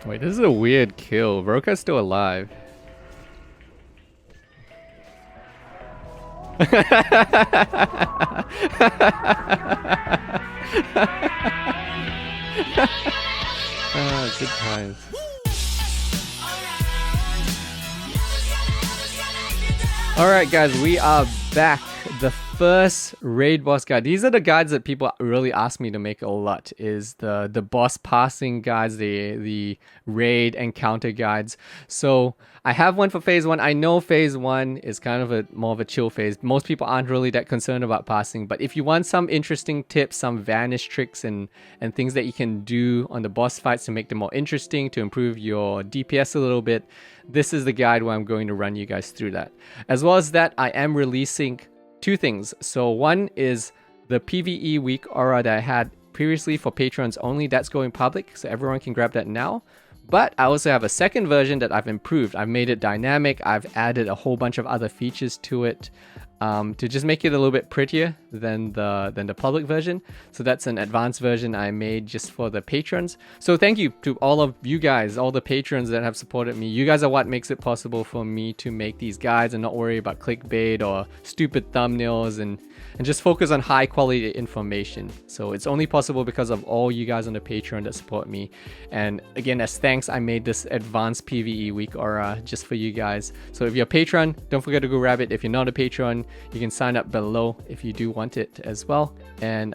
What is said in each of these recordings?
Wait, this is a weird kill. Roka's still alive. Good times. Alright guys, we are back. The first raid boss guide. These are the guides that people really ask me to make a lot. Is the boss passing guides, the raid encounter guides. So I have one for phase 1. I know phase 1 is kind of a more of a chill phase. Most people aren't really that concerned about passing, but if you want some interesting tips, some vanish tricks and things that you can do on the boss fights to make them more interesting, to improve your DPS a little bit, this is the guide where I'm going to run you guys through that. As well as that, I am releasing two things. So one is the PvE week aura that I had previously for patrons only. That's going public, so everyone can grab that now. But I also have a second version that I've improved. I've made it dynamic. I've added a whole bunch of other features to it to just make it a little bit prettier than the public version. So that's an advanced version I made just for the patrons. So thank you to all of you guys, all the patrons that have supported me. You guys are what makes it possible for me to make these guides and not worry about clickbait or stupid thumbnails and just focus on high quality information. So it's only possible because of all you guys on the Patreon that support me. And again, as thanks, I made this advanced PvE week aura just for you guys. So if you're a patron, don't forget to go grab it. If you're not a patron, you can sign up below if you do want it as well. And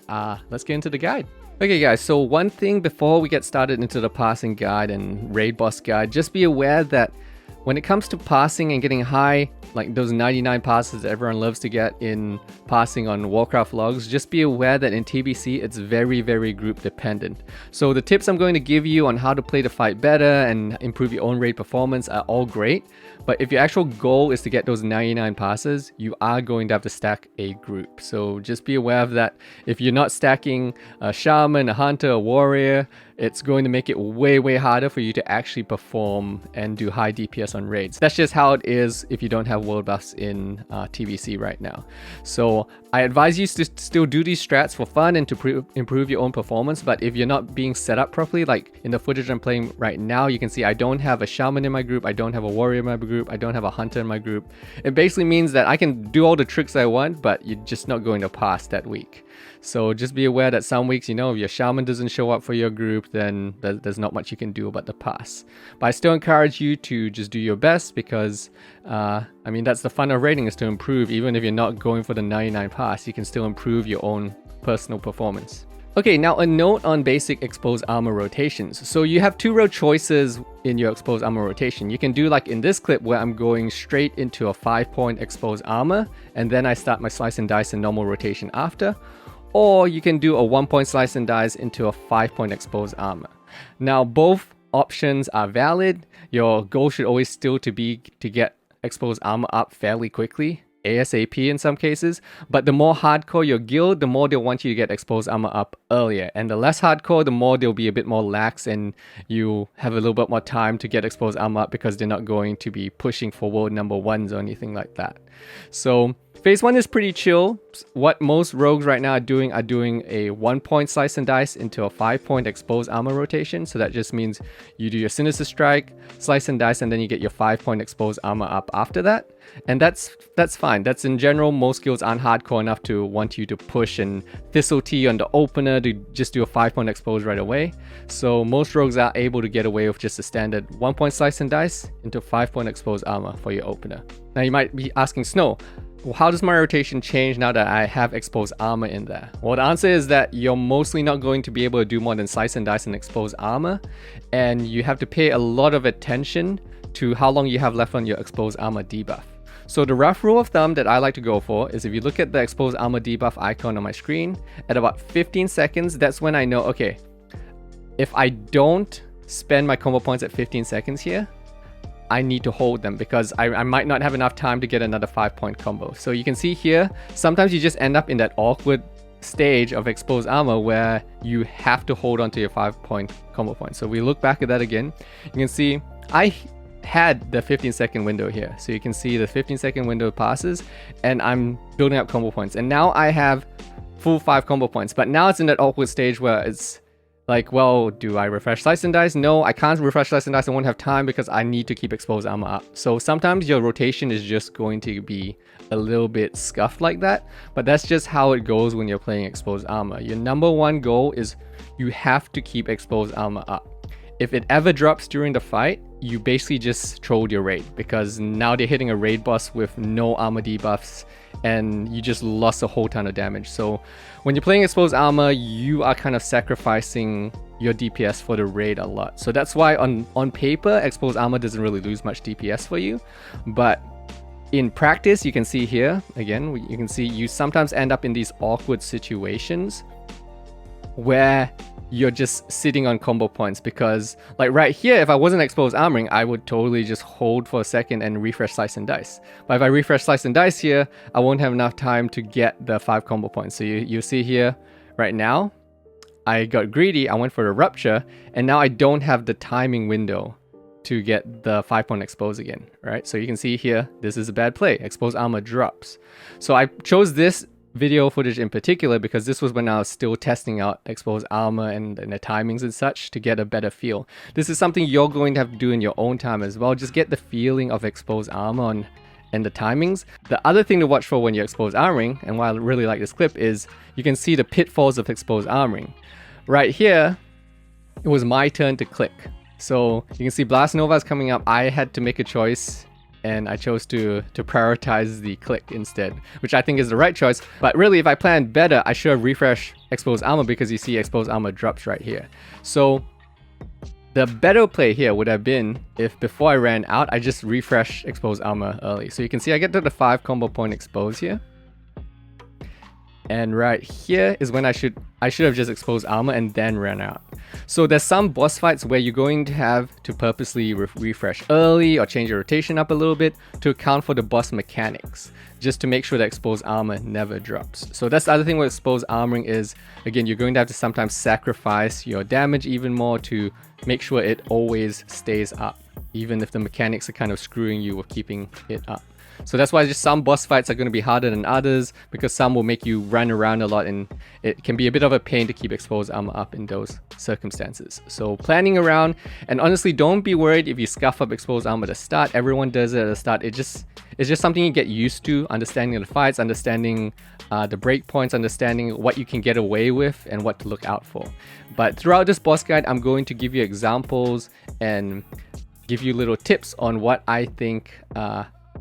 let's get into the guide. Okay guys, so one thing before we get started into the passing guide and raid boss guide, just be aware that when it comes to passing and getting high, like those 99 passes that everyone loves to get in passing on Warcraft logs, just be aware that in TBC it's very, very group dependent. So the tips I'm going to give you on how to play the fight better and improve your own raid performance are all great. But if your actual goal is to get those 99 passes, you are going to have to stack a group. So just be aware of that. If you're not stacking a shaman, a hunter, a warrior, it's going to make it way, way harder for you to actually perform and do high DPS on raids. That's just how it is if you don't have world buffs in TBC right now. So I advise you to still do these strats for fun and to improve your own performance. But if you're not being set up properly, like in the footage I'm playing right now, you can see I don't have a shaman in my group, I don't have a warrior in my group, I don't have a hunter in my group. It basically means that I can do all the tricks I want, but you're just not going to pass that week. So just be aware that some weeks, if your shaman doesn't show up for your group, then there's not much you can do about the pass. But I still encourage you to just do your best because, I mean, that's the fun of raiding, is to improve. Even if you're not going for the 99 pass, you can still improve your own personal performance. Okay, now a note on basic exposed armor rotations. So you have two row choices in your exposed armor rotation. You can do like in this clip where I'm going straight into a 5-point exposed armor and then I start my slice and dice and normal rotation after. Or you can do a 1-point slice and dice into a 5-point exposed armor. Now both options are valid. Your goal should always still be to get exposed armor up fairly quickly, ASAP in some cases, but the more hardcore your guild, the more they'll want you to get exposed armor up earlier, and the less hardcore, the more they'll be a bit more lax and you have a little bit more time to get exposed armor up because they're not going to be pushing for world number 1s or anything like that. So phase 1 is pretty chill. What most rogues right now are doing a 1-point slice and dice into a 5-point exposed armor rotation. So that just means you do your Sinister Strike, slice and dice, and then you get your 5-point exposed armor up after that. And that's fine. That's in general, most guilds aren't hardcore enough to want you to push and Thistle Tea on the opener to just do a 5-point expose right away. So most rogues are able to get away with just a standard 1-point slice and dice into 5-point exposed armor for your opener. Now you might be asking, Snow, well, how does my rotation change now that I have exposed armor in there? Well, the answer is that you're mostly not going to be able to do more than slice and dice and exposed armor, and you have to pay a lot of attention to how long you have left on your exposed armor debuff. So the rough rule of thumb that I like to go for is if you look at the exposed armor debuff icon on my screen, at about 15 seconds, that's when I know, okay, if I don't spend my combo points at 15 seconds here, I need to hold them because I might not have enough time to get another 5-point combo. So you can see here, sometimes you just end up in that awkward stage of exposed armor where you have to hold on to your 5-point combo points. So we look back at that again. You can see I had the 15-second window here. So you can see the 15-second window passes and I'm building up combo points. And now I have full 5 combo points. But now it's in that awkward stage where it's Like, well, do I refresh Slice and Dice? No, I can't refresh Slice and Dice. I won't have time because I need to keep exposed armor up. So sometimes your rotation is just going to be a little bit scuffed like that. But that's just how it goes when you're playing exposed armor. Your number one goal is you have to keep exposed armor up. If it ever drops during the fight, you basically just trolled your raid, because now they're hitting a raid boss with no armor debuffs and you just lost a whole ton of damage. So when you're playing exposed armor, you are kind of sacrificing your DPS for the raid a lot. So that's why on paper, exposed armor doesn't really lose much DPS for you. But in practice, you can see here, again, you can see you sometimes end up in these awkward situations where you're just sitting on combo points, because like right here, if I wasn't exposed armoring, I would totally just hold for a second and refresh Slice and Dice. But if I refresh Slice and Dice here, I won't have enough time to get the 5 combo points. So you see here right now, I got greedy, I went for a Rupture, and now I don't have the timing window to get the 5-point expose again, right? So you can see here, this is a bad play. Exposed armor drops. So I chose this video footage in particular because this was when I was still testing out exposed armor and the timings and such to get a better feel. This is something you're going to have to do in your own time as well. Just get the feeling of exposed armor and the timings. The other thing to watch for when you're exposed armoring, and why I really like this clip, is you can see the pitfalls of exposed armoring. Right here, it was my turn to click. So you can see Blast Nova is coming up. I had to make a choice, and I chose to prioritize the click instead, which I think is the right choice. But really, if I planned better, I should have refreshed exposed armor, because you see exposed armor drops right here. So the better play here would have been if before I ran out, I just refresh exposed armor early. So you can see I get to the 5 combo point expose here. And right here is when I should have just exposed armor and then ran out. So there's some boss fights where you're going to have to purposely refresh early or change your rotation up a little bit to account for the boss mechanics, just to make sure that exposed armor never drops. So that's the other thing with exposed armoring is, again, you're going to have to sometimes sacrifice your damage even more to make sure it always stays up, even if the mechanics are kind of screwing you with keeping it up. So that's why just some boss fights are going to be harder than others, because some will make you run around a lot and it can be a bit of a pain to keep exposed armor up in those circumstances. So planning around, and honestly, don't be worried if you scuff up exposed armor at the start. Everyone does it at the start. It's just something you get used to, understanding the fights, understanding the breakpoints, understanding what you can get away with and what to look out for. But throughout this boss guide, I'm going to give you examples and give you little tips on what I think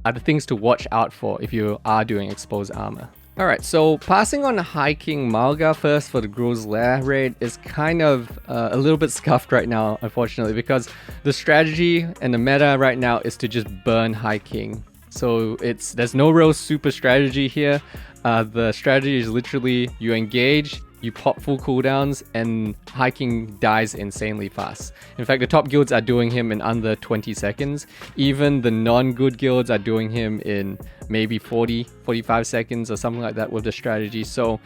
are the things to watch out for if you are doing exposed armor. Alright, so passing on hiking Maulgar first for the Gruul's Lair raid is kind of a little bit scuffed right now, unfortunately, because the strategy and the meta right now is to just burn hiking. So there's no real super strategy here. The strategy is literally you engage, you pop full cooldowns, and hiking dies insanely fast. In fact, the top guilds are doing him in under 20 seconds. Even the non-good guilds are doing him in maybe 45 seconds or something like that with the strategy. So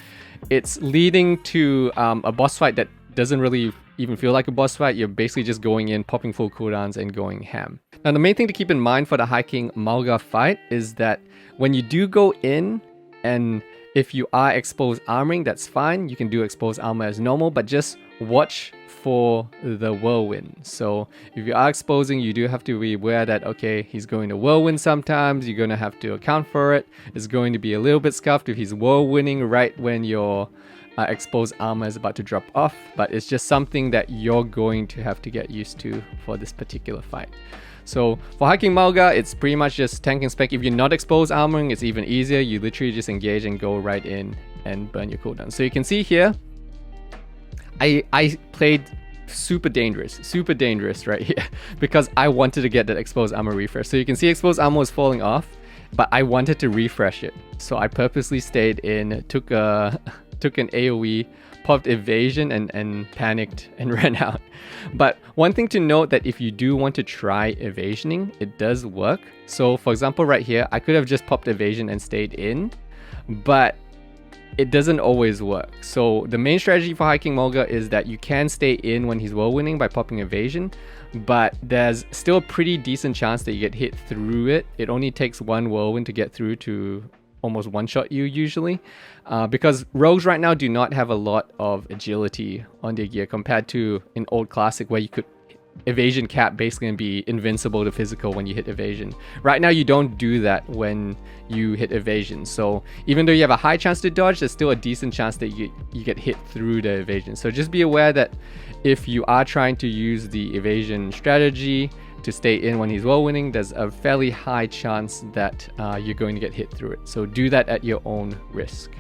it's leading to a boss fight that doesn't really even feel like a boss fight. You're basically just going in, popping full cooldowns and going ham. Now, the main thing to keep in mind for the hiking Maulgar fight is that when you do go in, and if you are exposed armoring, that's fine. You can do exposed armor as normal, but just watch for the whirlwind. So if you are exposing, you do have to be aware that, okay, he's going to whirlwind sometimes. You're going to have to account for it. It's going to be a little bit scuffed if he's whirlwinding right when your exposed armor is about to drop off. But it's just something that you're going to have to get used to for this particular fight. So for hiking Maulgar, it's pretty much just tank and spec. If you're not exposed armoring, it's even easier. You literally just engage and go right in and burn your cooldown. So you can see here, I played super dangerous right here because I wanted to get that exposed armor refresh. So you can see exposed armor was falling off, but I wanted to refresh it. So I purposely stayed in, took an AoE, popped evasion and panicked and ran out. But one thing to note, that if you do want to try evasioning, it does work. So for example, right here, I could have just popped evasion and stayed in, but it doesn't always work. So the main strategy for hiking Maulgar is that you can stay in when he's whirlwinding by popping evasion, but there's still a pretty decent chance that you get hit through it. It only takes one whirlwind to get through to almost one-shot you usually, because rogues right now do not have a lot of agility on their gear compared to in old classic where you could evasion cap basically and be invincible to physical when you hit evasion. Right now you don't do that when you hit evasion, so even though you have a high chance to dodge, there's still a decent chance that you get hit through the evasion. So just be aware that if you are trying to use the evasion strategy to stay in when he's well winning, there's a fairly high chance that you're going to get hit through it. So do that at your own risk.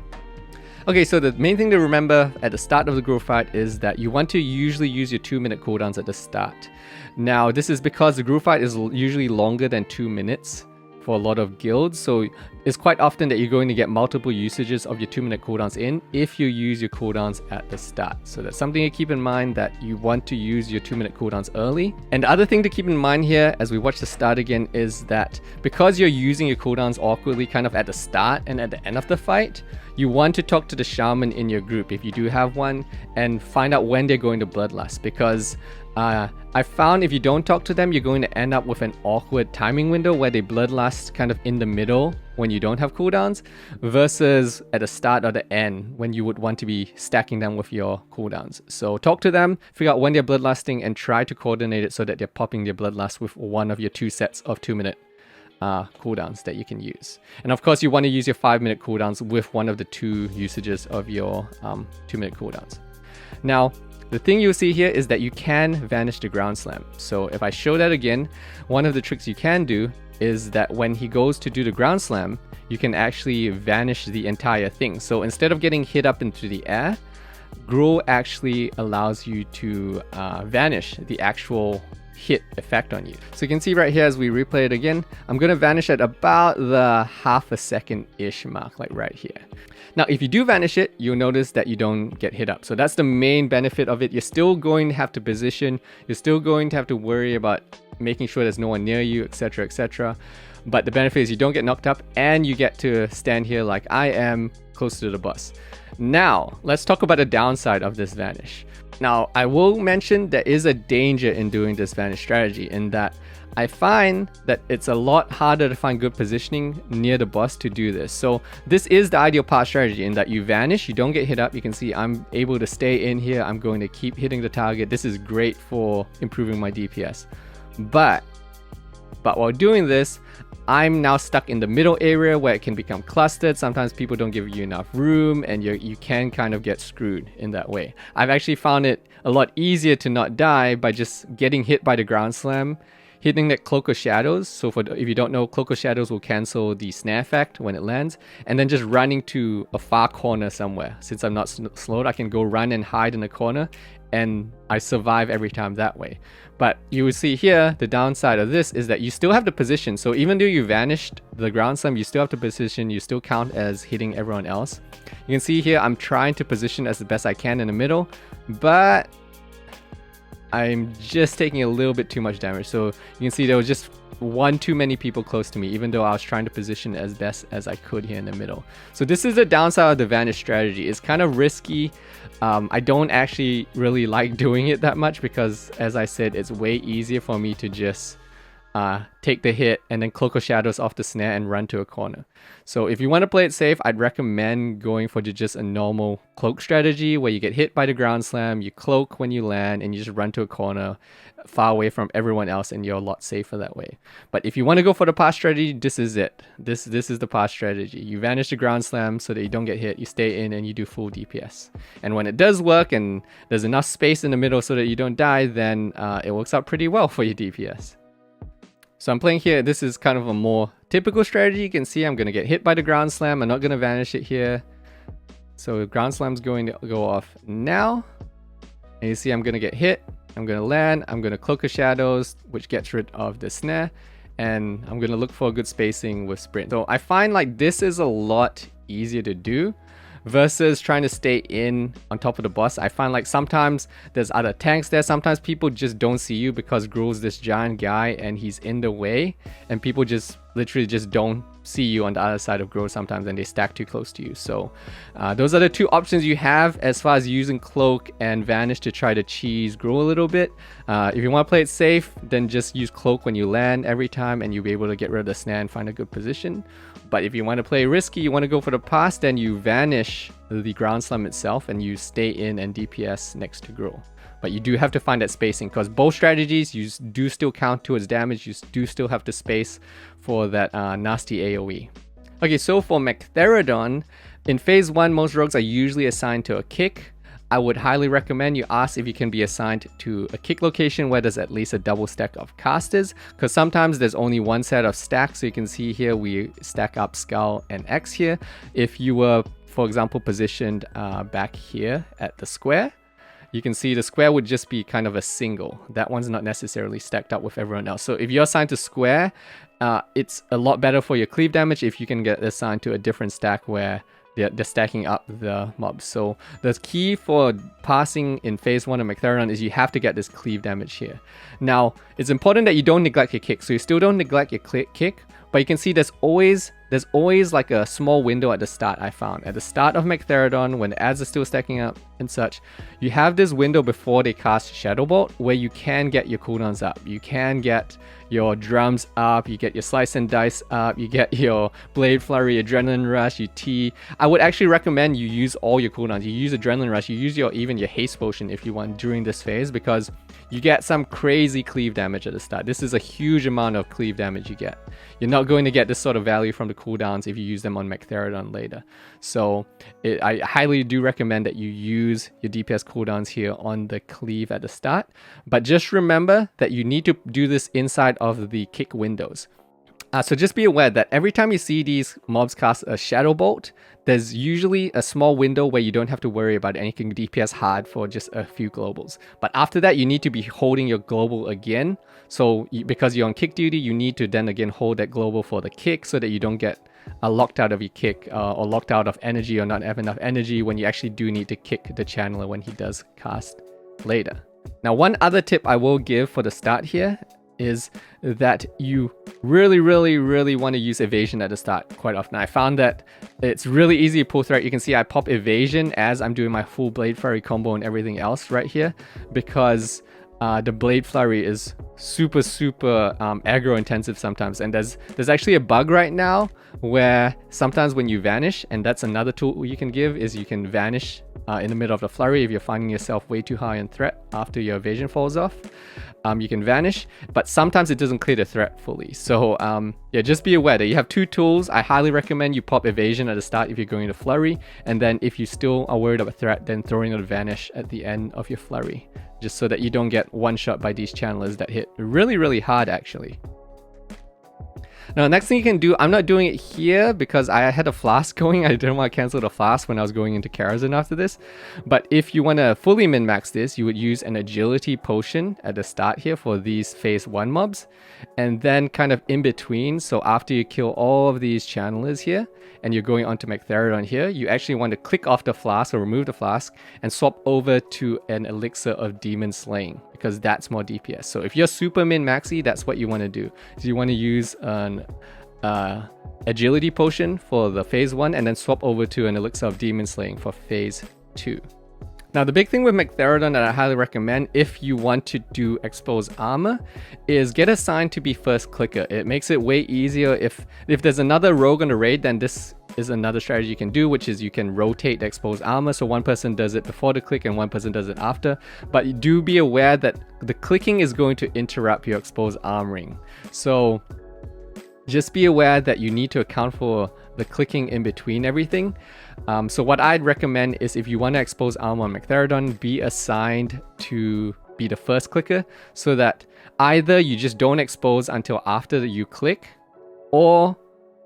Okay, so the main thing to remember at the start of the Gruul fight is that you want to usually use your 2-minute cooldowns at the start. Now, this is because the Gruul fight is usually longer than 2 minutes for a lot of guilds, so it's quite often that you're going to get multiple usages of your 2-minute cooldowns in if you use your cooldowns at the start. So that's something to keep in mind, that you want to use your 2-minute cooldowns early. And the other thing to keep in mind here as we watch the start again is that because you're using your cooldowns awkwardly kind of at the start and at the end of the fight, you want to talk to the shaman in your group if you do have one and find out when they're going to bloodlust, because I found if you don't talk to them, you're going to end up with an awkward timing window where they bloodlust kind of in the middle when you don't have cooldowns versus at the start or the end when you would want to be stacking them with your cooldowns. So talk to them, figure out when they're bloodlusting, and try to coordinate it so that they're popping their bloodlust with one of your 2 sets of 2-minute cooldowns that you can use. And of course you want to use your 5-minute cooldowns with one of the 2 usages of your 2-minute cooldowns. Now the thing you'll see here is that you can vanish the ground slam. So if I show that again, one of the tricks you can do is that when he goes to do the ground slam, you can actually vanish the entire thing. So instead of getting hit up into the air, Gruul actually allows you to vanish the actual hit effect on you. So you can see right here as we replay it again, I'm going to vanish at about the ½ second-ish mark, like right here. Now, if you do vanish it, you'll notice that you don't get hit up. So that's the main benefit of it. You're still going to have to position, you're still going to have to worry about making sure there's no one near you, etc, etc. But the benefit is you don't get knocked up and you get to stand here like I am, close to the boss. Now, let's talk about the downside of this vanish. Now, I will mention there is a danger in doing this vanish strategy in that I find that it's a lot harder to find good positioning near the boss to do this. So this is the ideal path strategy in that you vanish, you don't get hit up. You can see I'm able to stay in here. I'm going to keep hitting the target. This is great for improving my DPS. But while doing this, I'm now stuck in the middle area where it can become clustered. Sometimes people don't give you enough room and you can kind of get screwed in that way. I've actually found it a lot easier to not die by just getting hit by the ground slam, hitting that Cloak of Shadows. So if you don't know, Cloak of Shadows will cancel the snare effect when it lands, and then just running to a far corner somewhere. Since I'm not slowed, I can go run and hide in a corner, and I survive every time that way. But you will see here, the downside of this is that you still have the position. So even though you vanished the ground slam, you still have the position, you still count as hitting everyone else. You can see here, I'm trying to position as the best I can in the middle, but I'm just taking a little bit too much damage. So you can see there was just one too many people close to me, even though I was trying to position as best as I could here in the middle. So this is the downside of the vanish strategy. It's kind of risky. I don't actually really like doing it that much because, as I said, it's way easier for me to just take the hit and then Cloak of Shadows off the snare and run to a corner. So if you want to play it safe, I'd recommend going for just a normal cloak strategy where you get hit by the ground slam, you cloak when you land, and you just run to a corner far away from everyone else, and you're a lot safer that way. But if you want to go for the path strategy, this is it. This is the path strategy. You vanish the ground slam so that you don't get hit, you stay in and you do full DPS. And when it does work and there's enough space in the middle so that you don't die, then it works out pretty well for your DPS. So I'm playing here. This is kind of a more typical strategy. You can see I'm going to get hit by the ground slam. I'm not going to vanish it here. So the ground slam's going to go off now. And you see I'm going to get hit. I'm going to land. I'm going to Cloak of Shadows, which gets rid of the snare. And I'm going to look for a good spacing with sprint. So I find like this is a lot easier to do versus trying to stay in on top of the boss. I find like sometimes there's other tanks there. Sometimes people just don't see you because Gruul's this giant guy and he's in the way, and people just literally just don't see you on the other side of Gruul sometimes and they stack too close to you. So those are the two options you have as far as using Cloak and Vanish to try to cheese Gruul a little bit. If you want to play it safe, then just use Cloak when you land every time and you'll be able to get rid of the snare and find a good position. But if you want to play risky, you want to go for the pass, then you Vanish the Ground Slum itself and you stay in and DPS next to Gruul. But you do have to find that spacing, because both strategies you do still count towards damage. You do still have to space for that nasty AoE. Okay, so for Magtheridon, in phase 1, most rogues are usually assigned to a kick. I would highly recommend you ask if you can be assigned to a kick location where there's at least a double stack of casters, because sometimes there's only one set of stacks. So you can see here we stack up Skull and X here. If you were, for example, positioned back here at the square, you can see the square would just be kind of a single. That one's not necessarily stacked up with everyone else. So if you're assigned to square, it's a lot better for your cleave damage if you can get assigned to a different stack where they're stacking up the mobs. So the key for passing in phase 1 of Magtheridon is you have to get this cleave damage here. Now, it's important that you don't neglect your kick. So you still don't neglect your kick, but you can see there's always like a small window at the start. I found at the start of Magtheridon, when the ads are still stacking up and such, you have this window before they cast Shadow Bolt where you can get your cooldowns up. You can get your drums up, you get your slice and dice up, you get your blade flurry, adrenaline rush, you T. I would actually recommend you use all your cooldowns. You use adrenaline rush, you use even your haste potion if you want during this phase, because you get some crazy cleave damage at the start. This is a huge amount of cleave damage you get. You're not going to get this sort of value from the cooldowns if you use them on Magtheridon later. So I highly do recommend that you use your DPS cooldowns here on the cleave at the start. But just remember that you need to do this inside of the kick windows. So just be aware that every time you see these mobs cast a Shadow Bolt, there's usually a small window where you don't have to worry about anything DPS hard for just a few globals. But after that, you need to be holding your global again. So because you're on kick duty, you need to then again hold that global for the kick so that you don't get locked out of your kick or locked out of energy or not have enough energy when you actually do need to kick the channeler when he does cast later. Now, one other tip I will give for the start here is that you really want to use evasion at the start quite often. I found that it's really easy to pull threat. You can see I pop evasion as I'm doing my full blade flurry combo and everything else right here, because the blade flurry is super aggro intensive sometimes, and there's actually a bug right now where sometimes when you vanish, and that's another tool you can give, is you can vanish in the middle of the flurry if you're finding yourself way too high in threat after your evasion falls off. You can vanish, but sometimes it doesn't clear the threat fully. So yeah, just be aware that you have two tools. I highly recommend you pop evasion at the start if you're going to flurry, and then if you still are worried about threat, then throwing a vanish at the end of your flurry, just so that you don't get one shot by these channelers that hit really hard actually. Now, next thing you can do, I'm not doing it here because I had a flask going. I didn't want to cancel the flask when I was going into Karazhan after this. But if you want to fully min-max this, you would use an agility potion at the start here for these phase 1 mobs. And then kind of in between, so after you kill all of these channelers here, and you're going onto Magtheridon here, you actually want to click off the flask or remove the flask and swap over to an elixir of demon slaying, because that's more DPS. So if you're super min-maxy, that's what you want to do. So you want to use an agility potion for the phase 1 and then swap over to an elixir of demon slaying for phase 2. Now, the big thing with Magtheridon that I highly recommend if you want to do exposed armor is get assigned to be first clicker. It makes it way easier. If there's another rogue on the raid, then this is another strategy you can do, which is you can rotate the exposed armor. So one person does it before the click and one person does it after. But do be aware that the clicking is going to interrupt your exposed armoring. So just be aware that you need to account for the clicking in between everything. So what I'd recommend is if you want to expose armor on Magtheridon, be assigned to be the first clicker, so that either you just don't expose until after you click, or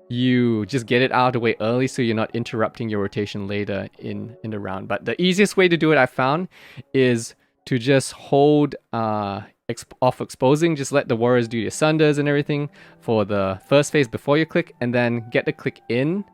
you just get it out of the way early so you're not interrupting your rotation later in the round. But the easiest way to do it I found is to just hold off exposing. Just let the warriors do your sunders and everything for the first phase before you click, and then get the click in,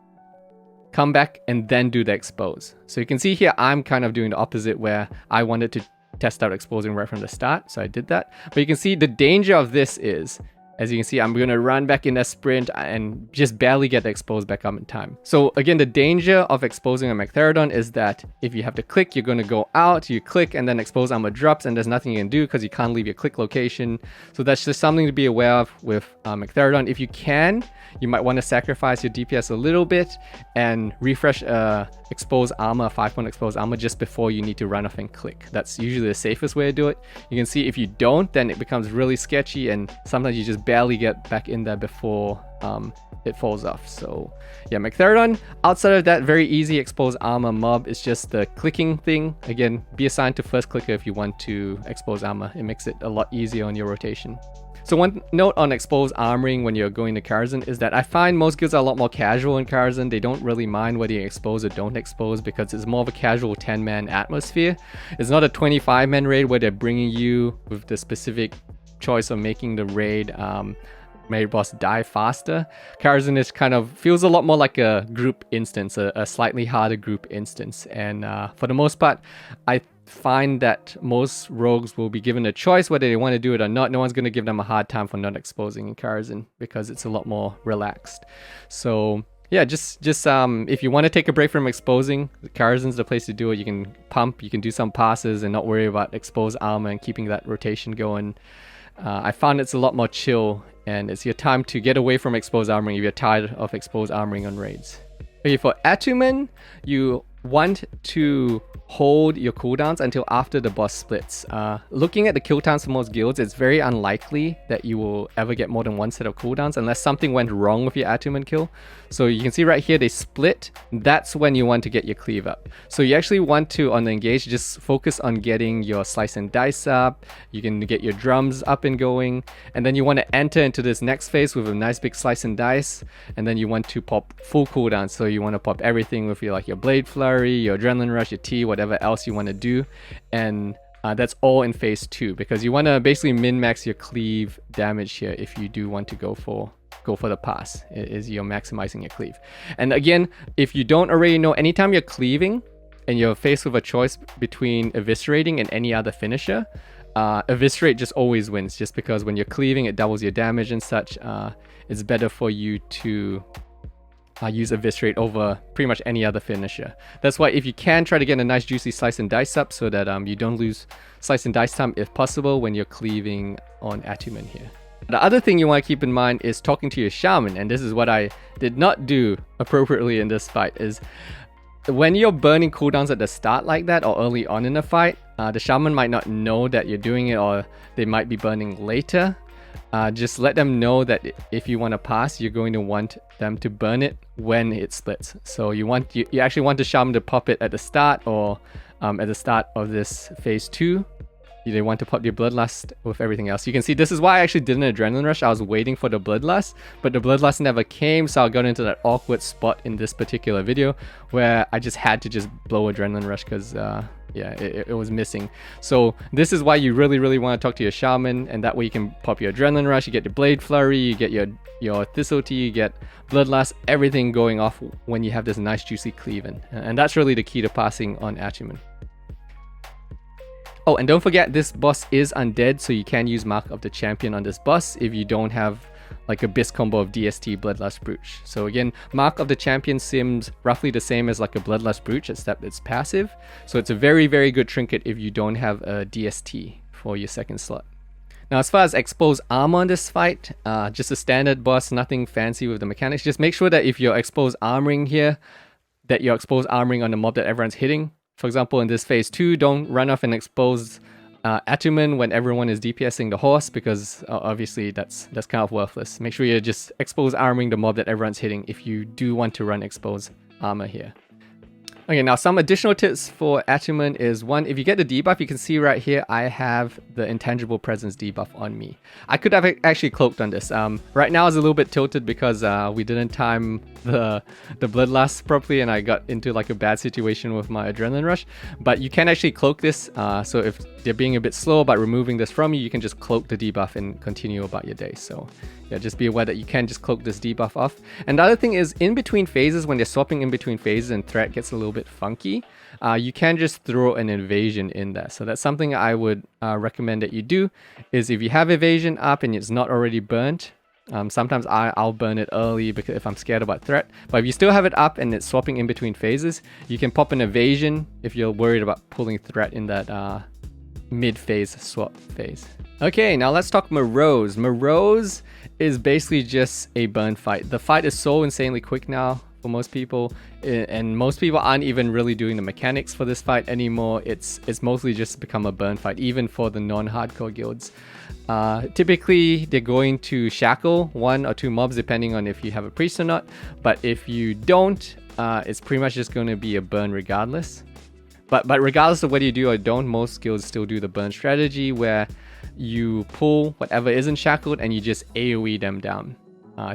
come back, and then do the expose. So you can see here I'm kind of doing the opposite, where I wanted to test out exposing right from the start, so I did that. But you can see the danger of this is As you can see, I'm going to run back in a sprint and just barely get the expose back up in time. So again, the danger of exposing a Magtheridon is that if you have to click, you're going to go out, you click, and then expose armor drops, and there's nothing you can do because you can't leave your click location. So that's just something to be aware of with Magtheridon. If you can, you might want to sacrifice your DPS a little bit and refresh expose armor, 5-point expose armor just before you need to run off and click. That's usually the safest way to do it. You can see if you don't, then it becomes really sketchy, and sometimes you just barely get back in there before it falls off. So yeah, Magtheridon, outside of that, very easy expose armor mob. It's just the clicking thing. Again, be assigned to first clicker if you want to expose armor. It makes it a lot easier on your rotation. So one note on expose armoring when you're going to Karazhan is that I find most guilds are a lot more casual in Karazhan. They don't really mind whether you expose or don't expose because it's more of a casual 10-man atmosphere. It's not a 25-man raid where they're bringing you with the specific choice of making the raid boss die faster. Karazhan is kind of feels a lot more like a group instance, a slightly harder group instance, and for the most part, I find that most rogues will be given a choice whether they want to do it or not. No one's going to give them a hard time for not exposing in Karazhan because it's a lot more relaxed. So yeah, just if you want to take a break from exposing, Karazhan's the place to do it. You can pump, you can do some passes and not worry about exposed armor and keeping that rotation going. I found it's a lot more chill, and it's your time to get away from exposed armoring if you're tired of exposed armoring on raids. Okay, for Attumen, you want to hold your cooldowns until after the boss splits. Looking at the kill times for most guilds, it's very unlikely that you will ever get more than one set of cooldowns unless something went wrong with your Attumen kill. So you can see right here, they split. That's when you want to get your cleave up. So you actually want to, on the engage, just focus on getting your slice and dice up. You can get your drums up and going. And then you want to enter into this next phase with a nice big slice and dice. And then you want to pop full cooldowns. So you want to pop everything with your, like your Blade Flurry, your Adrenaline Rush, your T, whatever else you want to do. And that's all in phase 2 because you want to basically min-max your cleave damage here if you do want to go for the pass. You're maximizing your cleave. And again, if you don't already know, anytime you're cleaving and you're faced with a choice between eviscerating and any other finisher, eviscerate just always wins, just because when you're cleaving it doubles your damage and such. It's better for you to use eviscerate over pretty much any other finisher. That's why if you can, try to get a nice juicy slice and dice up so that you don't lose slice and dice time if possible when you're cleaving on Attumen here. The other thing you want to keep in mind is talking to your shaman, and this is what I did not do appropriately in this fight, is when you're burning cooldowns at the start like that or early on in the fight, the shaman might not know that you're doing it, or they might be burning later. Just let them know that if you want to pass, you're going to want them to burn it when it splits. So you actually want the shaman to pop it at the start, or at the start of this phase 2. You want to pop your Bloodlust with everything else. You can see this is why I actually did an Adrenaline Rush. I was waiting for the Bloodlust, but the Bloodlust never came, so I got into that awkward spot in this particular video where I just had to just blow Adrenaline Rush because yeah, it was missing. So this is why you really want to talk to your shaman, and that way you can pop your Adrenaline Rush, you get your Blade Flurry, you get your Thistle Tea, you get Bloodlust, everything going off when you have this nice juicy cleaving. And that's really the key to passing on Attumen. Oh, and don't forget, this boss is undead, so you can use Mark of the Champion on this boss if you don't have like a bis combo of DST Bloodlust Brooch. So again, Mark of the Champion seems roughly the same as like a Bloodlust Brooch, except it's passive. So it's a very good trinket if you don't have a DST for your second slot. Now, as far as exposed armor on this fight, just a standard boss, nothing fancy with the mechanics. Just make sure that if you're exposed armoring here, that you're exposed armoring on the mob that everyone's hitting. For example, in this phase 2, don't run off and expose Attumen when everyone is DPSing the horse, because obviously that's kind of worthless. Make sure you just expose armoring the mob that everyone's hitting if you do want to run exposed armor here. Okay, now some additional tips for Attumen is, one, if you get the debuff, you can see right here, I have the Intangible Presence debuff on me. I could have actually cloaked on this. Right now it's a little bit tilted because we didn't time the Bloodlust properly, and I got into like a bad situation with my Adrenaline Rush. But you can actually cloak this, so if they're being a bit slow about removing this from you, you can just cloak the debuff and continue about your day. So yeah, just be aware that you can just cloak this debuff off. And the other thing is, in between phases, when they're swapping in between phases and threat gets a little bit bit funky, you can just throw an evasion in there. So that's something I would recommend that you do, is if you have evasion up and it's not already burnt, sometimes I'll burn it early because if I'm scared about threat. But if you still have it up and it's swapping in between phases, you can pop an evasion if you're worried about pulling threat in that mid-phase swap phase. Okay, now let's talk Moroes. Moroes is basically just a burn fight. The fight is so insanely quick now for most people, and most people aren't even really doing the mechanics for this fight anymore. It's mostly just become a burn fight, even for the non-hardcore guilds. Typically, they're going to shackle 1 or 2 mobs depending on if you have a priest or not. But if you don't, it's pretty much just going to be a burn regardless. But regardless of whether you do or don't, most guilds still do the burn strategy where you pull whatever isn't shackled and you just AoE them down.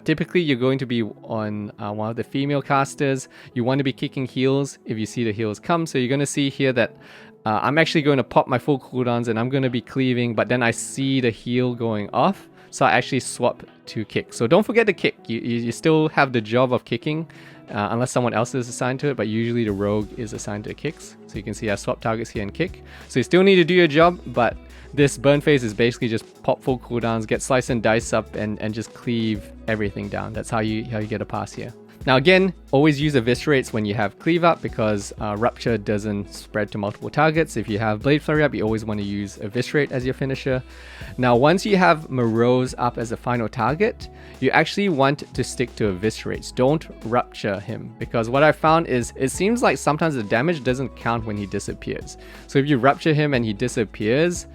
Typically, you're going to be on one of the female casters. You want to be kicking heals if you see the heals come. So you're going to see here that I'm actually going to pop my full cooldowns and I'm going to be cleaving, but then I see the heal going off. So I actually swap to kick. So don't forget to kick. You still have the job of kicking unless someone else is assigned to it, but usually the rogue is assigned to kicks. So you can see I swap targets here and kick. So you still need to do your job, but this burn phase is basically just pop full cooldowns, get slice and dice up, and just cleave everything down. That's how you get a pass here. Now again, always use eviscerates when you have cleave up because rupture doesn't spread to multiple targets. If you have blade flurry up, you always want to use eviscerate as your finisher. Now once you have Moroes up as a final target, you actually want to stick to eviscerates. Don't rupture him, because what I found is it seems like sometimes the damage doesn't count when he disappears. So if you rupture him and he disappears,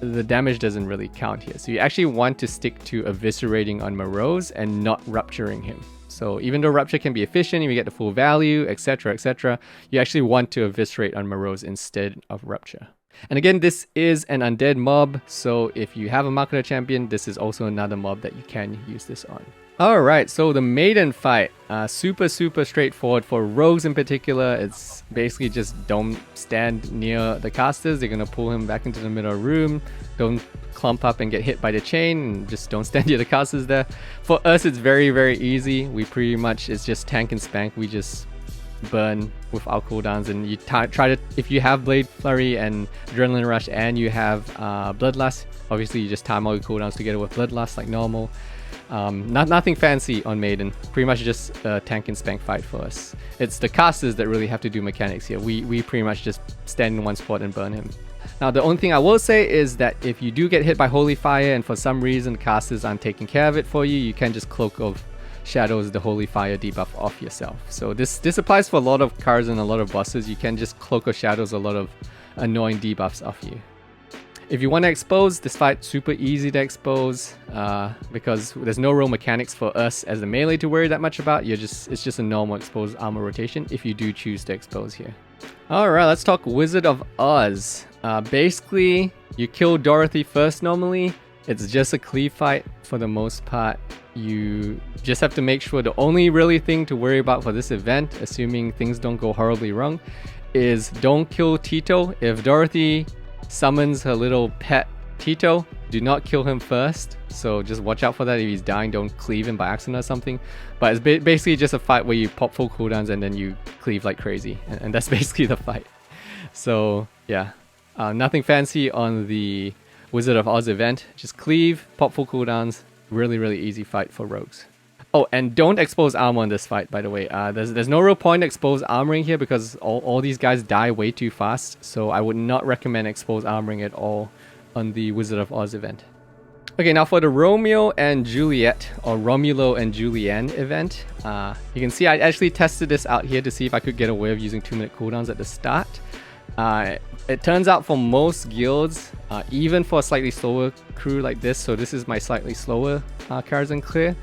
the damage doesn't really count here. So you actually want to stick to eviscerating on Moroes and not rupturing him. So even though rupture can be efficient, you get the full value, etc, etc, you actually want to eviscerate on Moroes instead of rupture. And again, this is an undead mob, so if you have a marketer champion, this is also another mob that you can use this on. Alright, so the Maiden fight, super straightforward. For rogues in particular, it's basically just don't stand near the casters. They're going to pull him back into the middle of the room. Don't clump up and get hit by the chain, and just don't stand near the casters there. For us, it's very easy. We pretty much, it's just tank and spank. We just burn with our cooldowns, and you try to, if you have Blade Flurry and Adrenaline Rush and you have Bloodlust, obviously you just time all your cooldowns together with Bloodlust like normal. Nothing fancy on Maiden, pretty much just a tank and spank fight for us. It's the casters that really have to do mechanics here. We pretty much just stand in one spot and burn him. Now the only thing I will say is that if you do get hit by Holy Fire and for some reason casters aren't taking care of it for you, you can just Cloak of Shadows the Holy Fire debuff off yourself. So this applies for a lot of cards and a lot of bosses. You can just Cloak of Shadows a lot of annoying debuffs off you. If you want to expose, this fight's super easy to expose because there's no real mechanics for us as the melee to worry that much about. It's just a normal exposed armor rotation if you do choose to expose here. Alright, let's talk Wizard of Oz. Basically, you kill Dorothy first normally. It's just a cleave fight for the most part. You just have to make sure the only really thing to worry about for this event, assuming things don't go horribly wrong, is don't kill Tito. If Dorothy summons her little pet Tito, do not kill him first. So just watch out for that. If he's dying, don't cleave him by accident or something. But it's basically just a fight where you pop full cooldowns and then you cleave like crazy. And that's basically the fight. So yeah, nothing fancy on the Wizard of Oz event. Just cleave, pop full cooldowns. Really easy fight for rogues. Oh, and don't expose armor in this fight, by the way. There's no real point to expose armoring here because all these guys die way too fast. So I would not recommend expose armoring at all on the Wizard of Oz event. Okay, now for the Romeo and Juliet, or Romulo and Julianne event, you can see I actually tested this out here to see if I could get away with using 2-minute cooldowns at the start. It turns out for most guilds, even for a slightly slower crew like this, so this is my slightly slower Karazhan clear,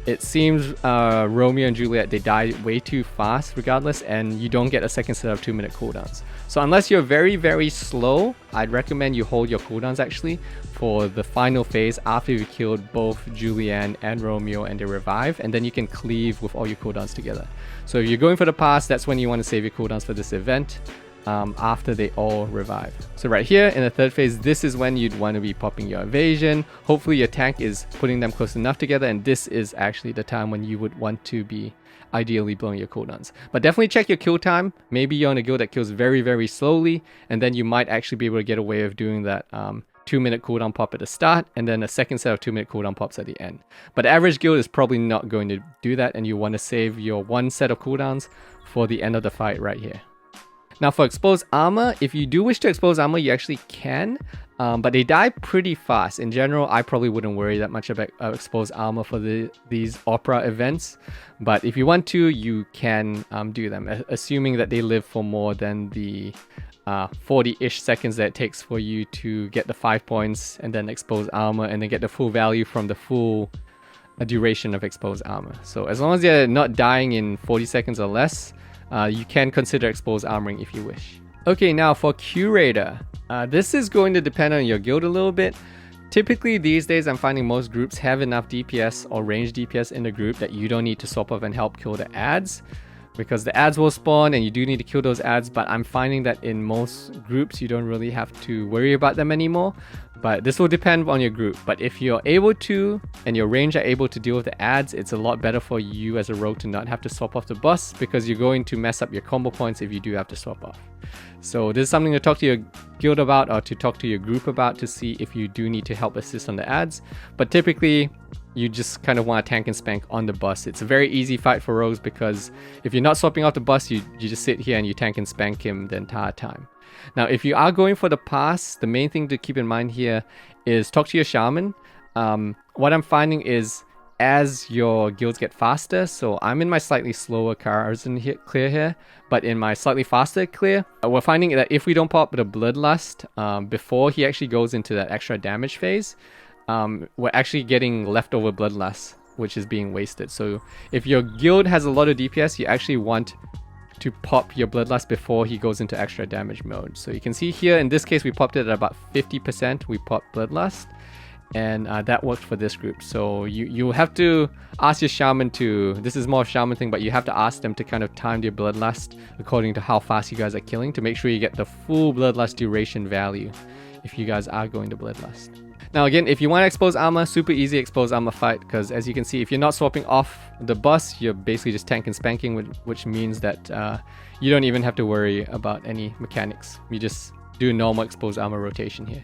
it seems Romeo and Juliet, they die way too fast regardless, and you don't get a second set of 2-minute cooldowns. So unless you're very slow, I'd recommend you hold your cooldowns actually for the final phase after you've killed both Julianne and Romeo and they revive, and then you can cleave with all your cooldowns together. So if you're going for the pass, that's when you want to save your cooldowns for this event. after they all revive. So right here in the third phase, this is when you'd want to be popping your evasion. Hopefully your tank is putting them close enough together, and this is actually the time when you would want to be ideally blowing your cooldowns. But definitely check your kill time. Maybe you're on a guild that kills very, very slowly, and then you might actually be able to get away with doing that 2-minute cooldown pop at the start, and then a second set of 2-minute cooldown pops at the end. But the average guild is probably not going to do that, and you want to save your one set of cooldowns for the end of the fight right here. Now for exposed armor, if you do wish to expose armor, you actually can, but they die pretty fast. In general, I probably wouldn't worry that much about exposed armor for these opera events, but if you want to, you can do them, assuming that they live for more than the 40-ish seconds that it takes for you to get the 5 points and then expose armor and then get the full value from the full duration of exposed armor. So as long as you're not dying in 40 seconds or less, you can consider exposed armoring if you wish. Okay, now for Curator. This is going to depend on your guild a little bit. Typically these days I'm finding most groups have enough DPS or range DPS in the group that you don't need to swap off and help kill the ads, because the ads will spawn and you do need to kill those ads, but I'm finding that in most groups you don't really have to worry about them anymore. But this will depend on your group. But if you're able to, and your range are able to deal with the ads, it's a lot better for you as a rogue to not have to swap off the boss, because you're going to mess up your combo points if you do have to swap off. So this is something to talk to your guild about, or to talk to your group about, to see if you do need to help assist on the ads. But typically, you just kind of want to tank and spank on the boss. It's a very easy fight for rogues, because if you're not swapping off the boss, you just sit here and you tank and spank him the entire time. Now, if you are going for the pass, the main thing to keep in mind here is talk to your shaman. What I'm finding is as your guilds get faster, so I'm in my slightly slower Karazhan clear here, but in my slightly faster clear, we're finding that if we don't pop the Bloodlust before he actually goes into that extra damage phase, we're actually getting leftover Bloodlust, which is being wasted. So if your guild has a lot of DPS, you actually want to pop your Bloodlust before he goes into extra damage mode. So you can see here, in this case, we popped it at about 50%. We popped Bloodlust, and that worked for this group. So you have to ask your shaman to, this is more of a shaman thing, but you have to ask them to kind of time their Bloodlust according to how fast you guys are killing, to make sure you get the full Bloodlust duration value if you guys are going to Bloodlust. Now again, if you want to expose armor, super easy expose armor fight, because as you can see, if you're not swapping off the boss, you're basically just tank and spanking, which means that you don't even have to worry about any mechanics. You just do normal expose armor rotation here.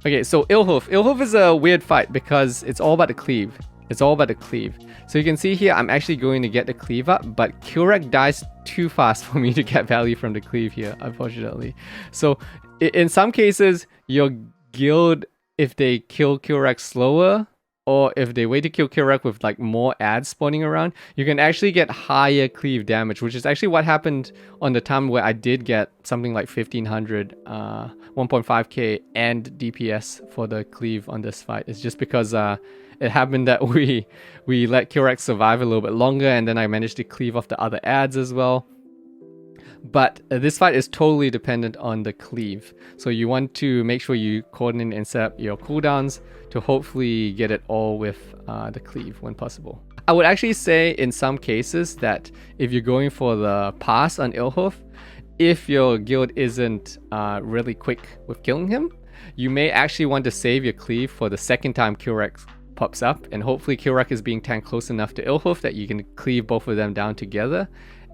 Okay, so Illhoof. Illhoof is a weird fight because it's all about the cleave. It's all about the cleave. So you can see here, I'm actually going to get the cleave up, but Killrek dies too fast for me to get value from the cleave here, unfortunately. So in some cases, your guild, if they kill Killrek slower, or if they wait to kill Killrek with like more ads spawning around, you can actually get higher cleave damage, which is actually what happened on the time where I did get something like 1500, 1.5k and DPS for the cleave on this fight. It's just because it happened that we let Killrek survive a little bit longer, and then I managed to cleave off the other ads as well. But this fight is totally dependent on the cleave. So you want to make sure you coordinate and set up your cooldowns to hopefully get it all with the cleave when possible. I would actually say in some cases that if you're going for the pass on Illhoof, if your guild isn't really quick with killing him, you may actually want to save your cleave for the second time Killrek pops up, and hopefully Killrek is being tanked close enough to Illhoof that you can cleave both of them down together.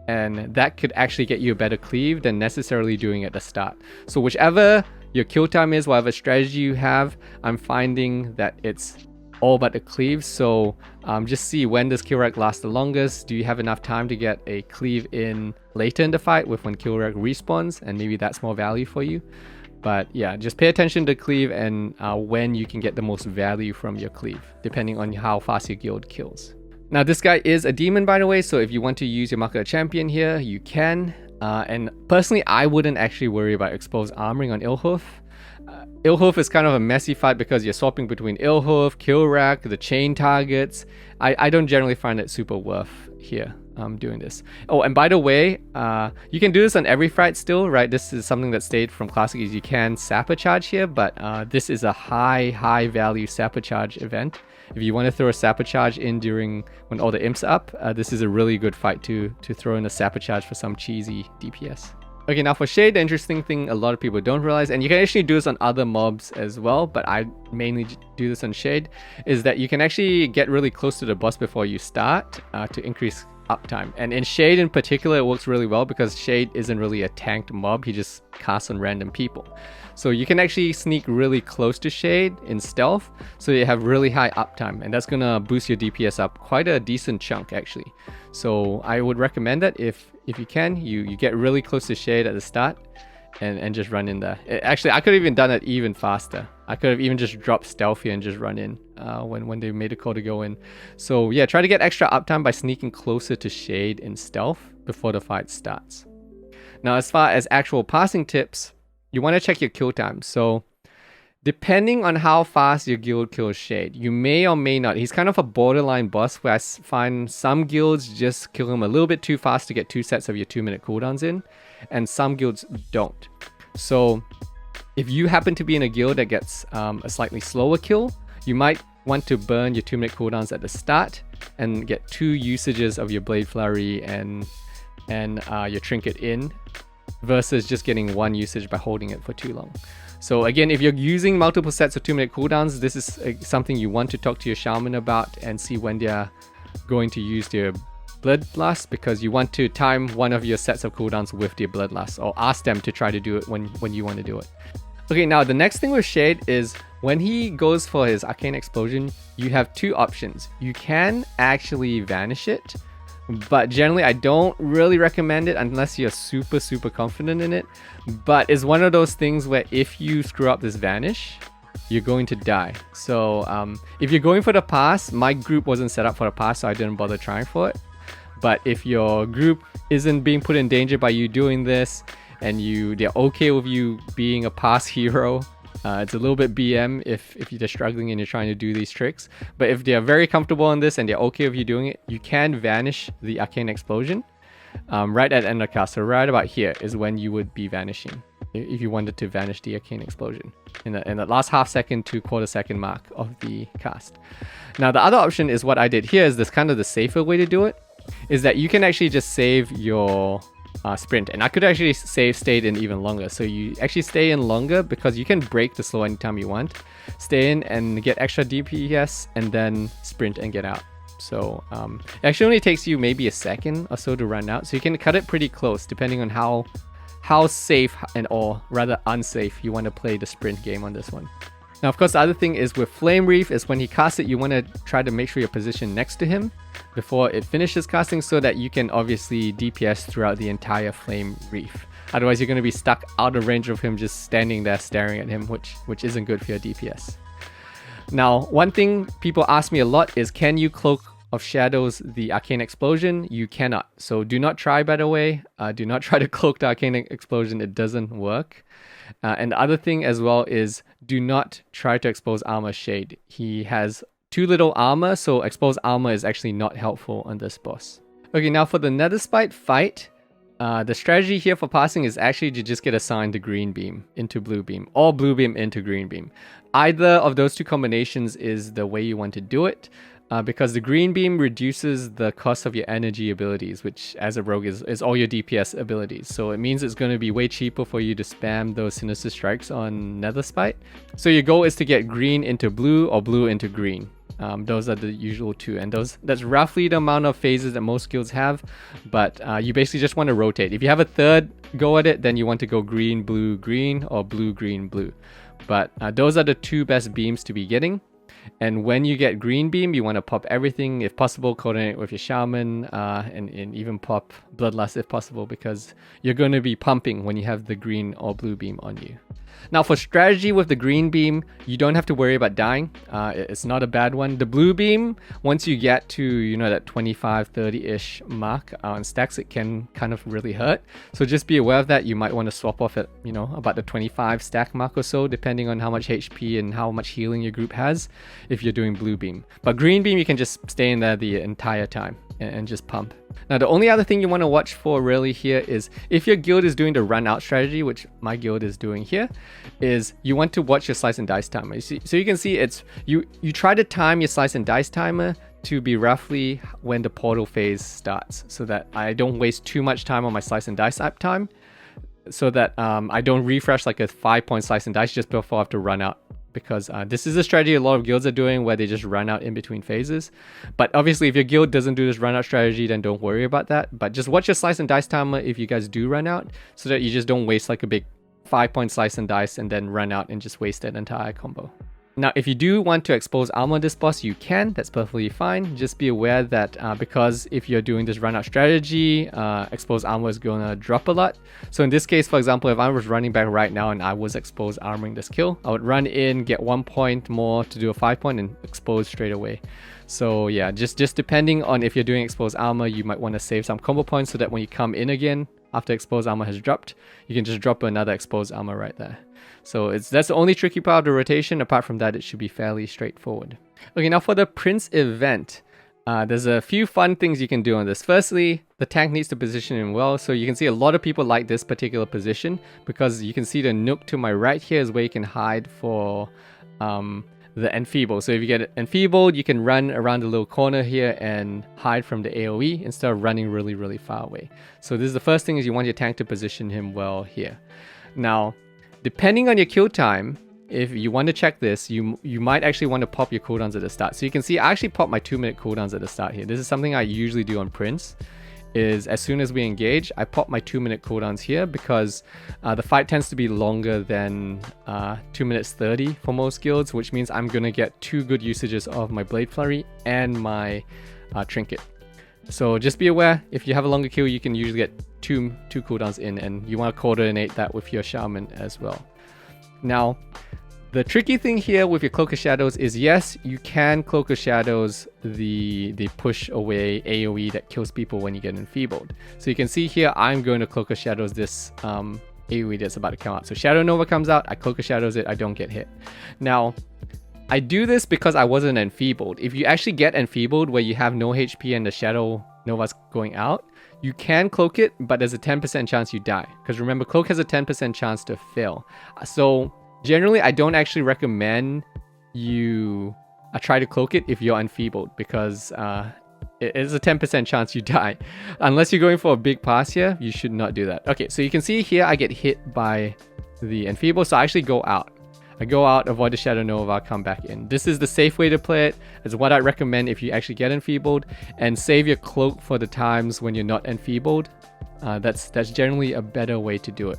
And that could actually get you a better cleave than necessarily doing it at the start. So whichever your kill time is, whatever strategy you have, I'm finding that it's all about the cleave. So just see, when does Killrek last the longest? Do you have enough time to get a cleave in later in the fight with when Killrek respawns? And maybe that's more value for you. But yeah, just pay attention to cleave and when you can get the most value from your cleave, depending on how fast your guild kills. Now this guy is a demon, by the way, so if you want to use your Market Champion here, you can. And personally, I wouldn't actually worry about exposed armoring on Illhoof. Illhoof is kind of a messy fight because you're swapping between Illhoof, Killrek, the chain targets. I don't generally find it super worth here doing this. Oh, and by the way, you can do this on every fight still, right? This is something that stayed from Classic, is you can Sapper Charge here, but this is a high value Sapper Charge event. If you want to throw a Sapper Charge in during when all the imps are up, this is a really good fight to throw in a Sapper Charge for some cheesy DPS. Okay, now for Shade, the interesting thing a lot of people don't realize, and you can actually do this on other mobs as well, but I mainly do this on Shade, is that you can actually get really close to the boss before you start to increase uptime. And in Shade in particular, it works really well because Shade isn't really a tanked mob, he just casts on random people. So you can actually sneak really close to Shade in stealth, so you have really high uptime, and that's gonna boost your DPS up quite a decent chunk actually. So I would recommend that if you can, you get really close to Shade at the start and just run in there. Actually, I could have even done it even faster. I could have even just dropped stealth here and just run in when they made a call to go in. So yeah, try to get extra uptime by sneaking closer to Shade in stealth before the fight starts. Now, as far as actual passing tips, you want to check your kill time. So depending on how fast your guild kills Shade, you may or may not. He's kind of a borderline boss where I find some guilds just kill him a little bit too fast to get 2 sets of your 2-minute cooldowns in, and some guilds don't. So if you happen to be in a guild that gets a slightly slower kill, you might want to burn your 2-minute cooldowns at the start and get 2 usages of your Blade Flurry and your Trinket in, versus just getting 1 usage by holding it for too long. So again, if you're using multiple sets of 2-minute cooldowns, this is something you want to talk to your shaman about and see when they're going to use their Bloodlust, because you want to time one of your sets of cooldowns with their Bloodlust, or ask them to try to do it when you want to do it. Okay, now the next thing with Shade is when he goes for his Arcane Explosion, you have 2 options. You can actually vanish it, but generally I don't really recommend it unless you're super confident in it. But it's one of those things where if you screw up this vanish, you're going to die. So if you're going for the pass, my group wasn't set up for the pass, so I didn't bother trying for it. But if your group isn't being put in danger by you doing this, and they're okay with you being a pass hero, it's a little bit BM if you're just struggling and you're trying to do these tricks. But if they're very comfortable on this and they're okay with you doing it, you can vanish the Arcane Explosion right at end of cast. So right about here is when you would be vanishing if you wanted to vanish the Arcane Explosion in the last half second to quarter second mark of the cast. Now the other option is what I did here, is this kind of the safer way to do it, is that you can actually just save your sprint, and I could actually stayed in even longer. So you actually stay in longer because you can break the slow anytime you want, stay in and get extra DPS, and then sprint and get out. So it actually only takes you maybe a second or so to run out, so you can cut it pretty close depending on how safe or rather unsafe you want to play the sprint game on this one. Now, of course, the other thing is with Flame Reef is when he casts it, you want to try to make sure you're positioned next to him before it finishes casting, so that you can obviously DPS throughout the entire Flame Reef. Otherwise, you're going to be stuck out of range of him just standing there staring at him, which isn't good for your DPS. Now, one thing people ask me a lot is, can you Cloak of Shadows the Arcane Explosion? You cannot. So do not try, by the way. Do not try to cloak the Arcane Explosion. It doesn't work. And the other thing as well is, do not try to expose armor Shade. He has too little armor, so exposed armor is actually not helpful on this boss. Okay, now for the Netherspite fight, the strategy here for passing is actually to just get assigned the green beam into blue beam, or blue beam into green beam. Either of those 2 combinations is the way you want to do it. Because the green beam reduces the cost of your energy abilities, which as a rogue is all your DPS abilities. So it means it's going to be way cheaper for you to spam those Sinister Strikes on Netherspite. So your goal is to get green into blue or blue into green. Those are the usual 2, and that's roughly the amount of phases that most guilds have. But you basically just want to rotate. If you have a third go at it, then you want to go green, blue, green, or blue, green, blue. But those are the 2 best beams to be getting. And when you get green beam, you want to pop everything if possible, coordinate with your shaman, and even pop Bloodlust if possible, because you're going to be pumping when you have the green or blue beam on you. Now for strategy with the green beam, you don't have to worry about dying. It's not a bad one. The blue beam, once you get to that 25-30-ish mark on stacks, it can kind of really hurt. So just be aware of that. You might want to swap off at about the 25 stack mark or so, depending on how much HP and how much healing your group has if you're doing blue beam. But green beam, you can just stay in there the entire time and just pump. Now the only other thing you want to watch for really here is if your guild is doing the run out strategy, which my guild is doing here, is you want to watch your slice and dice timer. So you can see it's you try to time your slice and dice timer to be roughly when the portal phase starts, so that I don't waste too much time on my slice and dice uptime. so that I don't refresh like a 5-point slice and dice just before I have to run out. Because this is a strategy a lot of guilds are doing where they just run out in between phases. But obviously if your guild doesn't do this run out strategy, then don't worry about that. But just watch your slice and dice timer if you guys do run out, so that you just don't waste like a big 5-point slice and dice and then run out and just waste that entire combo. Now, if you do want to expose armor on this boss, you can. That's perfectly fine. Just be aware that because if you're doing this run out strategy, exposed armor is going to drop a lot. So in this case, for example, if I was running back right now and I was exposed armoring this kill, I would run in, get 1 point more to do a 5-point and expose straight away. So yeah, just depending on if you're doing exposed armor, you might want to save some combo points so that when you come in again, after exposed armor has dropped, you can just drop another exposed armor right there. So that's the only tricky part of the rotation. Apart from that, it should be fairly straightforward. Okay, now for the Prince event, there's a few fun things you can do on this. Firstly, the tank needs to position him well. So you can see a lot of people like this particular position because you can see the nook to my right here is where you can hide for the enfeeble. So if you get enfeebled, you can run around the little corner here and hide from the AoE instead of running really, really far away. So this is the first thing, is you want your tank to position him well here. Now, depending on your kill time, if you want to check this, you might actually want to pop your cooldowns at the start. So you can see I actually pop my 2-minute cooldowns at the start here. This is something I usually do on Prince, is as soon as we engage, I pop my 2-minute cooldowns here because the fight tends to be longer than 2 minutes 30 for most guilds, which means I'm going to get 2 good usages of my Blade Flurry and my Trinket. So just be aware, if you have a longer kill, you can usually get two cooldowns in, and you want to coordinate that with your Shaman as well. Now, the tricky thing here with your Cloak of Shadows is, yes, you can Cloak of Shadows the push away AoE that kills people when you get enfeebled. So you can see here, I'm going to Cloak of Shadows this AoE that's about to come out. So Shadow Nova comes out, I Cloak of Shadows it, I don't get hit. Now, I do this because I wasn't enfeebled. If you actually get enfeebled where you have no HP and the Shadow Nova's going out, you can cloak it, but there's a 10% chance you die. Because remember, cloak has a 10% chance to fail. So generally, I don't actually recommend you try to cloak it if you're enfeebled, because it is a 10% chance you die. Unless you're going for a big pass here, you should not do that. Okay, so you can see here I get hit by the enfeeble, so I actually go out. I go out, avoid the Shadow Nova, come back in. This is the safe way to play it. It's what I recommend if you actually get enfeebled, and save your cloak for the times when you're not enfeebled. That's generally a better way to do it.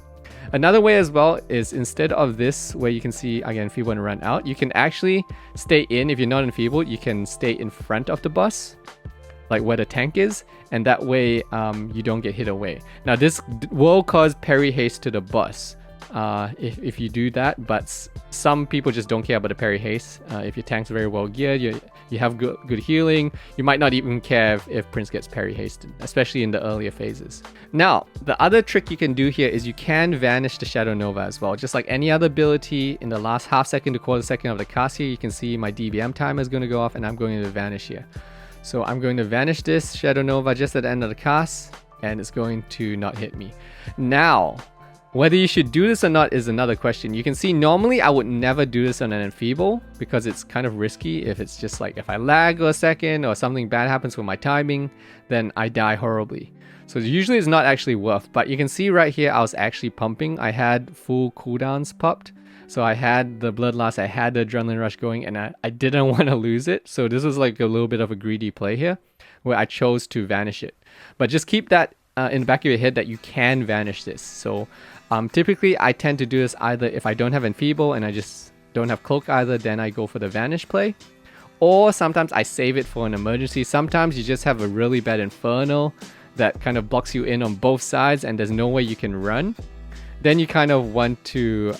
Another way as well is, instead of this where you can see I get enfeebled and run out, you can actually stay in. If you're not enfeebled, you can stay in front of the boss, like where the tank is, and that way you don't get hit away. Now this will cause parry haste to the boss. If you do that, but some people just don't care about the parry haste. If your tank's very well geared, you have good healing, you might not even care if Prince gets parry hasted, especially in the earlier phases. Now, the other trick you can do here is you can vanish the Shadow Nova as well. Just like any other ability, in the last half second to quarter second of the cast here, you can see my DBM timer is going to go off and I'm going to vanish here. So I'm going to vanish this Shadow Nova just at the end of the cast, and it's going to not hit me. Now, whether you should do this or not is another question. You can see normally I would never do this on an enfeeble because it's kind of risky. If it's just like, if I lag a second or something bad happens with my timing, then I die horribly. So usually it's not actually worth, but you can see right here I was actually pumping. I had full cooldowns popped. So I had the Bloodlust, I had the Adrenaline Rush going, and I didn't want to lose it. So this was like a little bit of a greedy play here where I chose to vanish it. But just keep that in the back of your head that you can vanish this. So typically I tend to do this either if I don't have Enfeeble and I just don't have Cloak either, then I go for the Vanish play. Or sometimes I save it for an emergency. Sometimes you just have a really bad Infernal that kind of blocks you in on both sides and there's no way you can run. Then you kind of want to,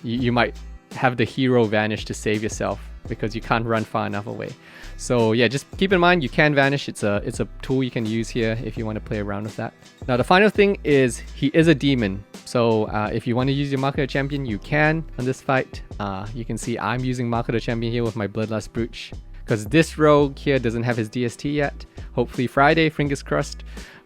you might have the hero vanish to save yourself because you can't run far enough away. So yeah, just keep in mind you can vanish. It's a tool you can use here if you want to play around with that. Now the final thing is he is a demon. So if you want to use your Mark of the Champion, you can on this fight. You can see I'm using Mark of the Champion here with my Bloodlust Brooch because this rogue here doesn't have his DST yet. Hopefully Friday, fingers crossed.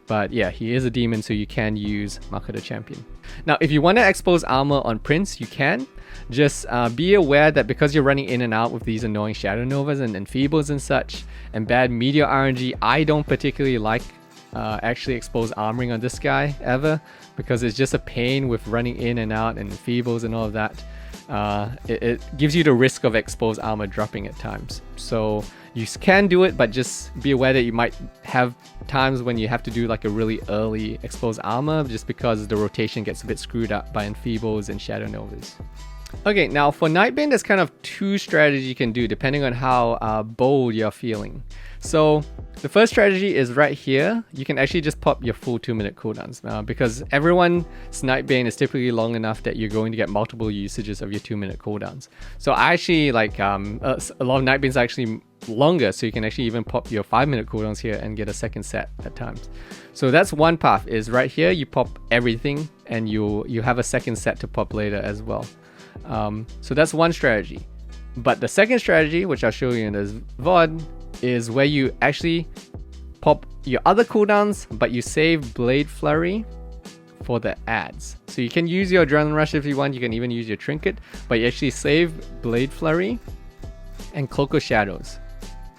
But yeah, he is a demon, so you can use Mark of the Champion. Now, if you want to expose armor on Prince, you can. Just be aware that because you're running in and out with these annoying Shadow Novas and Enfeebles and such, and bad Meteor RNG, I don't particularly like actually expose armoring on this guy ever, because it's just a pain with running in and out and feebles and all of that. It gives you the risk of exposed armor dropping at times. So you can do it, but just be aware that you might have times when you have to do like a really early exposed armor, just because the rotation gets a bit screwed up by enfeebles and shadow novas. Okay, now for Nightbane, there's kind of two strategies you can do depending on how bold you're feeling. So the first strategy is right here. You can actually just pop your full 2-minute cooldowns because everyone's Nightbane is typically long enough that you're going to get multiple usages of your 2-minute cooldowns. So I actually like a lot of Nightbanes are actually longer, so you can actually even pop your 5-minute cooldowns here and get a second set at times. So that's one path, is right here you pop everything and you have a second set to pop later as well. So that's one strategy. But the second strategy, which I'll show you in this VOD, is where you actually pop your other cooldowns, but you save Blade Flurry for the ads. So you can use your Adrenaline Rush if you want, you can even use your Trinket, but you actually save Blade Flurry and Cloak of Shadows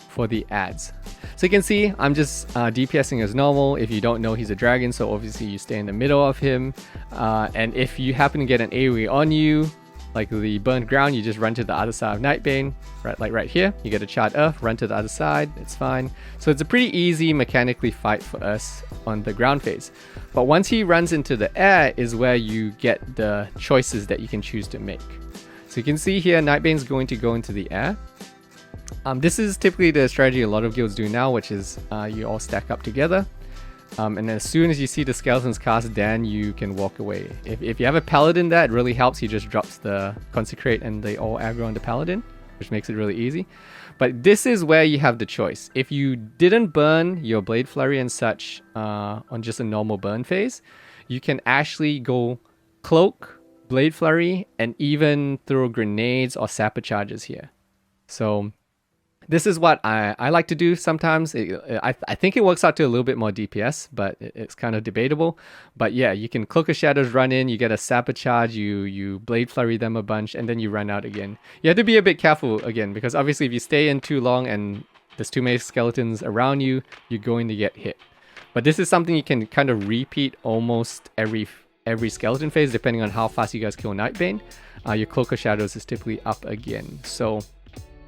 for the ads. So you can see I'm just DPSing as normal. If you don't know, he's a dragon, so obviously you stay in the middle of him. And if you happen to get an AoE on you, like the burnt ground, you just run to the other side of Nightbane, right? Like right here, you get a charred earth, run to the other side, it's fine. So it's a pretty easy mechanically fight for us on the ground phase. But once he runs into the air is where you get the choices that you can choose to make. So you can see here, Nightbane's going to go into the air. This is typically the strategy a lot of guilds do now, which is you all stack up together. And then as soon as you see the skeletons cast, then you can walk away. If you have a paladin, that really helps. He just drops the consecrate and they all aggro on the paladin, which makes it really easy. But this is where you have the choice. If you didn't burn your Blade Flurry and such on just a normal burn phase, you can actually go Cloak, Blade Flurry, and even throw grenades or sapper charges here. So this is what I like to do sometimes. I think it works out to a little bit more DPS, but it's kind of debatable. But yeah, you can Cloak of Shadows, run in, you get a sapper charge, you Blade Flurry them a bunch, and then you run out again. You have to be a bit careful again, because obviously if you stay in too long and there's too many skeletons around you, you're going to get hit. But this is something you can kind of repeat almost every skeleton phase, depending on how fast you guys kill Nightbane. Your Cloak of Shadows is typically up again. So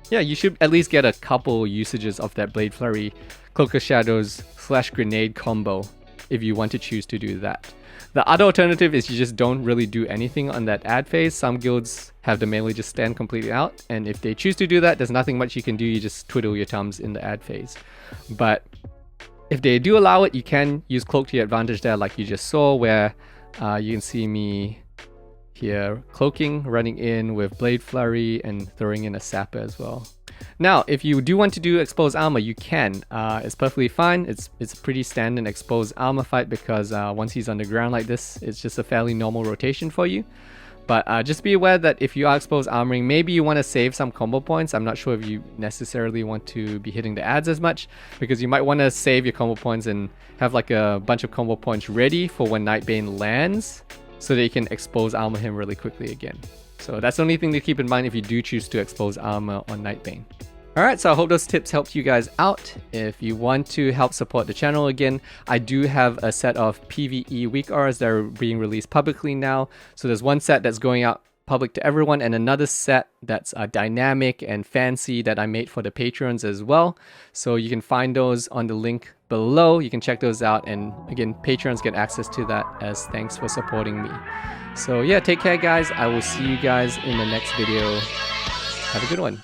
yeah, you should at least get a couple usages of that Blade Flurry, Cloak of Shadows / grenade combo if you want to choose to do that. The other alternative is you just don't really do anything on that ad phase. Some guilds have the melee just stand completely out, and if they choose to do that, there's nothing much you can do. You just twiddle your thumbs in the ad phase. But if they do allow it, you can use Cloak to your advantage there, like you just saw, where you can see me here cloaking, running in with Blade Flurry and throwing in a sapper as well. Now, if you do want to do exposed armor, you can. It's perfectly fine. It's a pretty standard exposed armor fight, because once he's on the ground like this, it's just a fairly normal rotation for you. But just be aware that if you are exposed armoring, maybe you want to save some combo points. I'm not sure if you necessarily want to be hitting the ads as much, because you might want to save your combo points and have like a bunch of combo points ready for when Nightbane lands, so that you can expose armor him really quickly again. So that's the only thing to keep in mind if you do choose to expose armor on Nightbane. Alright, so I hope those tips helped you guys out. If you want to help support the channel again, I do have a set of PvE week auras that are being released publicly now. So there's one set that's going out public to everyone, and another set that's dynamic and fancy that I made for the patrons as well. So you can find those on the link below. You can check those out, and again, patrons get access to that as thanks for supporting me. So yeah, take care guys. I will see you guys in the next video. Have a good one.